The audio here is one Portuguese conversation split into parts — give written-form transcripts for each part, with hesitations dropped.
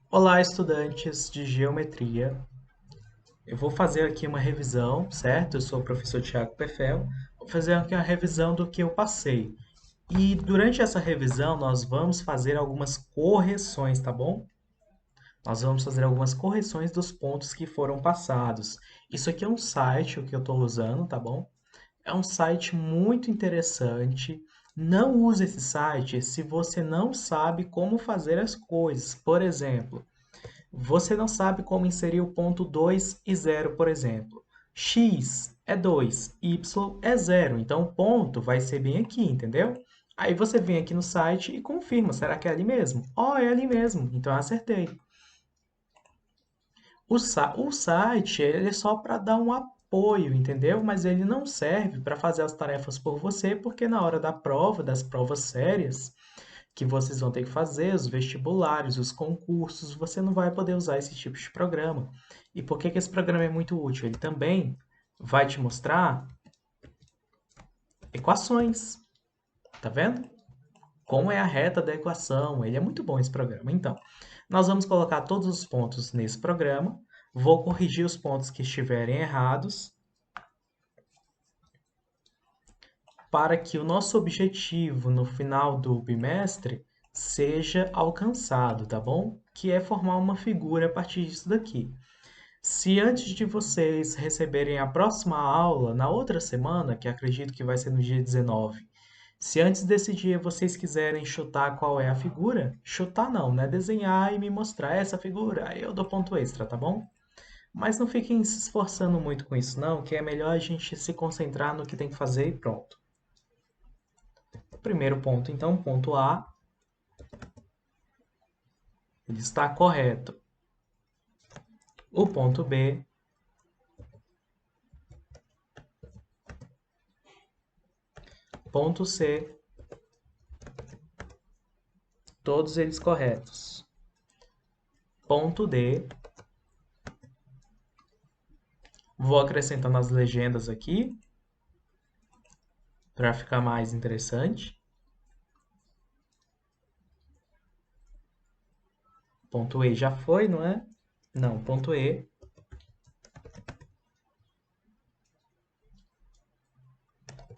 Olá, estudantes de geometria. Eu vou fazer aqui uma revisão, certo? Eu sou o professor Tiago Pefel. Vou fazer aqui uma revisão do que eu passei. E durante essa revisão, nós vamos fazer algumas correções, tá bom? Nós vamos fazer algumas correções dos pontos que foram passados. Isso aqui é um site, o que eu estou usando, tá bom? É um site muito interessante. Não use esse site se você não sabe como fazer as coisas. Por exemplo, você não sabe como inserir o ponto 2 e zero, por exemplo. X é 2, Y é zero. Então o ponto vai ser bem aqui, entendeu? Aí você vem aqui no site e confirma, será que é ali mesmo? É ali mesmo, então eu acertei. O site ele é só para dar um apoio, entendeu? Mas ele não serve para fazer as tarefas por você, porque na hora da prova, das provas sérias, que vocês vão ter que fazer, os vestibulares, os concursos, você não vai poder usar esse tipo de programa. E por que que esse programa é muito útil? Ele também vai te mostrar equações, tá vendo? Como é a reta da equação. Ele é muito bom esse programa. Então, nós vamos colocar todos os pontos nesse programa. Vou corrigir os pontos que estiverem errados para que o nosso objetivo no final do bimestre seja alcançado, tá bom? Que é formar uma figura a partir disso daqui. Se antes de vocês receberem a próxima aula, na outra semana, que acredito que vai ser no dia 19, se antes desse dia vocês quiserem chutar qual é a figura, chutar não, né? Desenhar e me mostrar essa figura, aí eu dou ponto extra, tá bom? Mas não fiquem se esforçando muito com isso, não, que é melhor a gente se concentrar no que tem que fazer e pronto. Primeiro ponto, então, ponto A, ele está correto. O ponto B, ponto C, todos eles corretos. Ponto D, vou acrescentando as legendas aqui para ficar mais interessante. Ponto E já foi, não é? Não, ponto E.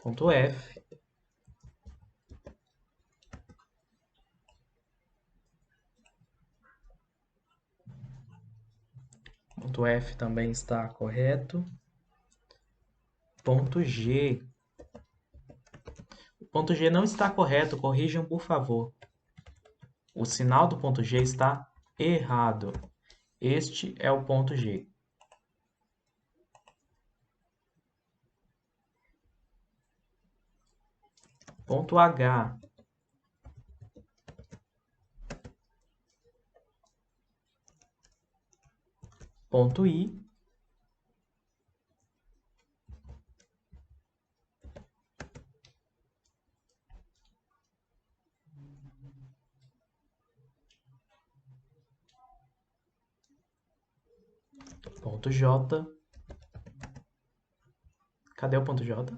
Ponto F. Ponto F também está correto. Ponto G. O ponto G não está correto, corrijam por favor. O sinal do ponto G está errado. Este é o ponto G. Ponto H. Ponto I. Ponto J. Cadê o ponto J?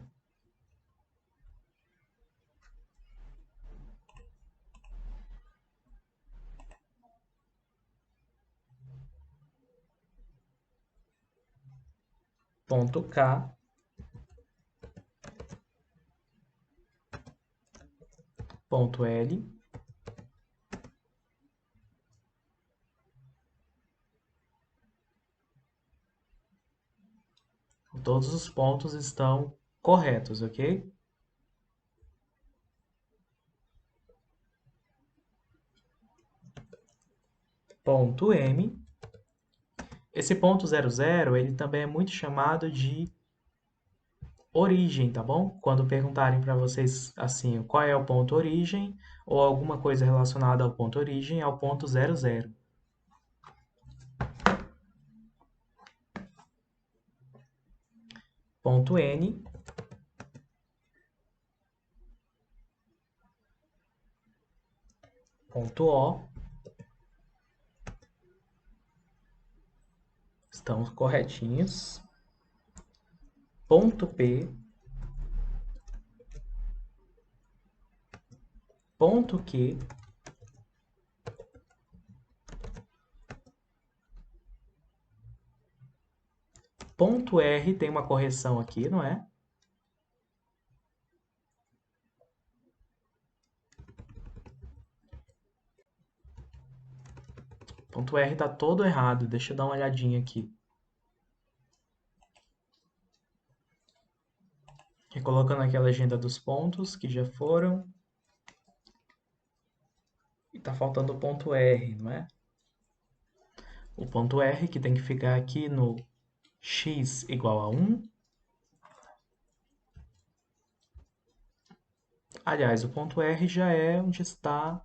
Ponto K. Ponto L. Todos os pontos estão corretos, ok? Ponto M. Esse ponto 00, ele também é muito chamado de origem, tá bom? Quando perguntarem para vocês assim, qual é o ponto origem ou alguma coisa relacionada ao ponto origem, é o ponto 00. Ponto N. Ponto O. Estão corretinhos. Ponto P. Ponto Q. ponto R tem uma correção aqui, não é? Ponto R está todo errado. Deixa eu dar uma olhadinha aqui. Recolocando aqui a legenda dos pontos que já foram. E está faltando o ponto R, não é? O ponto R que tem que ficar aqui no x igual a 1. Aliás, o ponto R já é onde está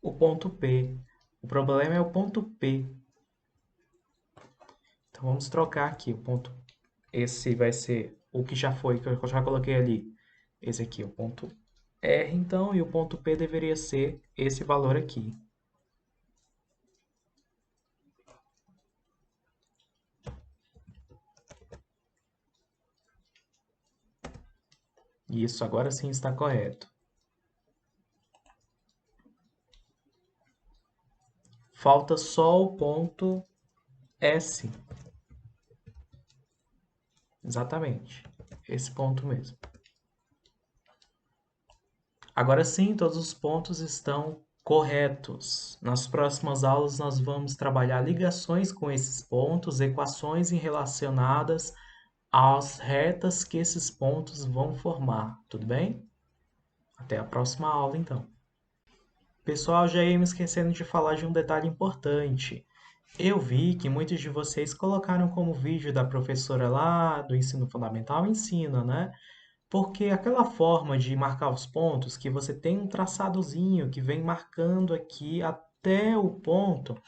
o ponto P. O problema é o ponto P. Então vamos trocar aqui o ponto. Esse vai ser o que já foi, que eu já coloquei ali. Esse aqui é o ponto R, então, e o ponto P deveria ser esse valor aqui. Isso, agora sim está correto. Falta só o ponto S. Exatamente. Esse ponto mesmo. Agora sim, todos os pontos estão corretos. Nas próximas aulas, nós vamos trabalhar ligações com esses pontos, equações relacionadas às retas que esses pontos vão formar. Tudo bem? Até a próxima aula, então. Pessoal, já ia me esquecendo de falar de um detalhe importante. Eu vi que muitos de vocês colocaram como vídeo da professora lá do ensino fundamental ensina, né? Porque aquela forma de marcar os pontos, que você tem um traçadozinho que vem marcando aqui até o ponto,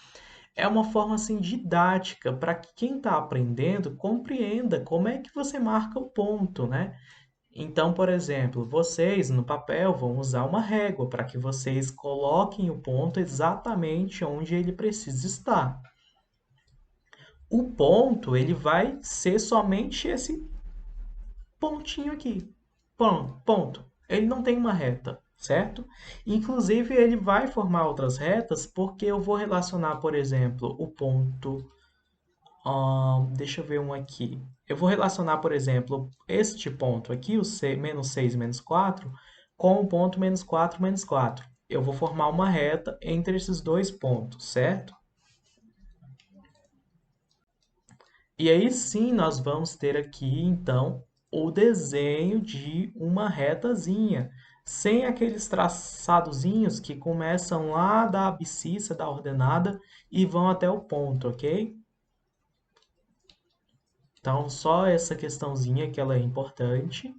é uma forma assim didática para que quem está aprendendo compreenda como é que você marca o ponto, né? Então, por exemplo, vocês no papel vão usar uma régua para que vocês coloquem o ponto exatamente onde ele precisa estar. O ponto, ele vai ser somente esse pontinho aqui. Ponto. Ele não tem uma reta, certo? Inclusive, ele vai formar outras retas porque eu vou relacionar, por exemplo, o ponto. Deixa eu ver um aqui. Eu vou relacionar, por exemplo, este ponto aqui, o menos 6 menos 4, com o ponto menos 4 menos 4. Eu vou formar uma reta entre esses dois pontos, certo? E aí sim nós vamos ter aqui, então, o desenho de uma retazinha, sem aqueles traçadozinhos que começam lá da abscissa da ordenada e vão até o ponto, ok? Então, só essa questãozinha que ela é importante,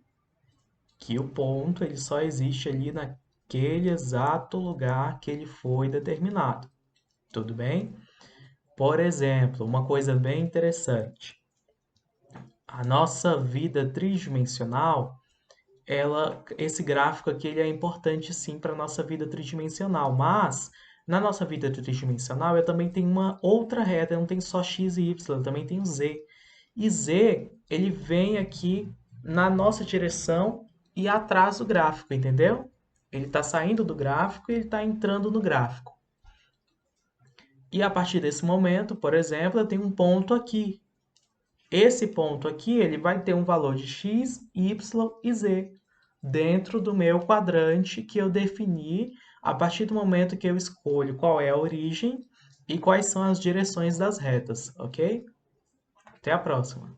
que o ponto ele só existe ali naquele exato lugar que ele foi determinado. Tudo bem? Por exemplo, uma coisa bem interessante. A nossa vida tridimensional, esse gráfico aqui ele é importante sim para a nossa vida tridimensional, mas na nossa vida tridimensional eu também tenho uma outra reta, eu não tenho só x e y, eu também tenho z. E z, ele vem aqui na nossa direção e atrás do gráfico, entendeu? Ele está saindo do gráfico e ele está entrando no gráfico. E a partir desse momento, por exemplo, eu tenho um ponto aqui. Esse ponto aqui, ele vai ter um valor de x, y e z dentro do meu quadrante que eu defini a partir do momento que eu escolho qual é a origem e quais são as direções das retas, ok? Até a próxima!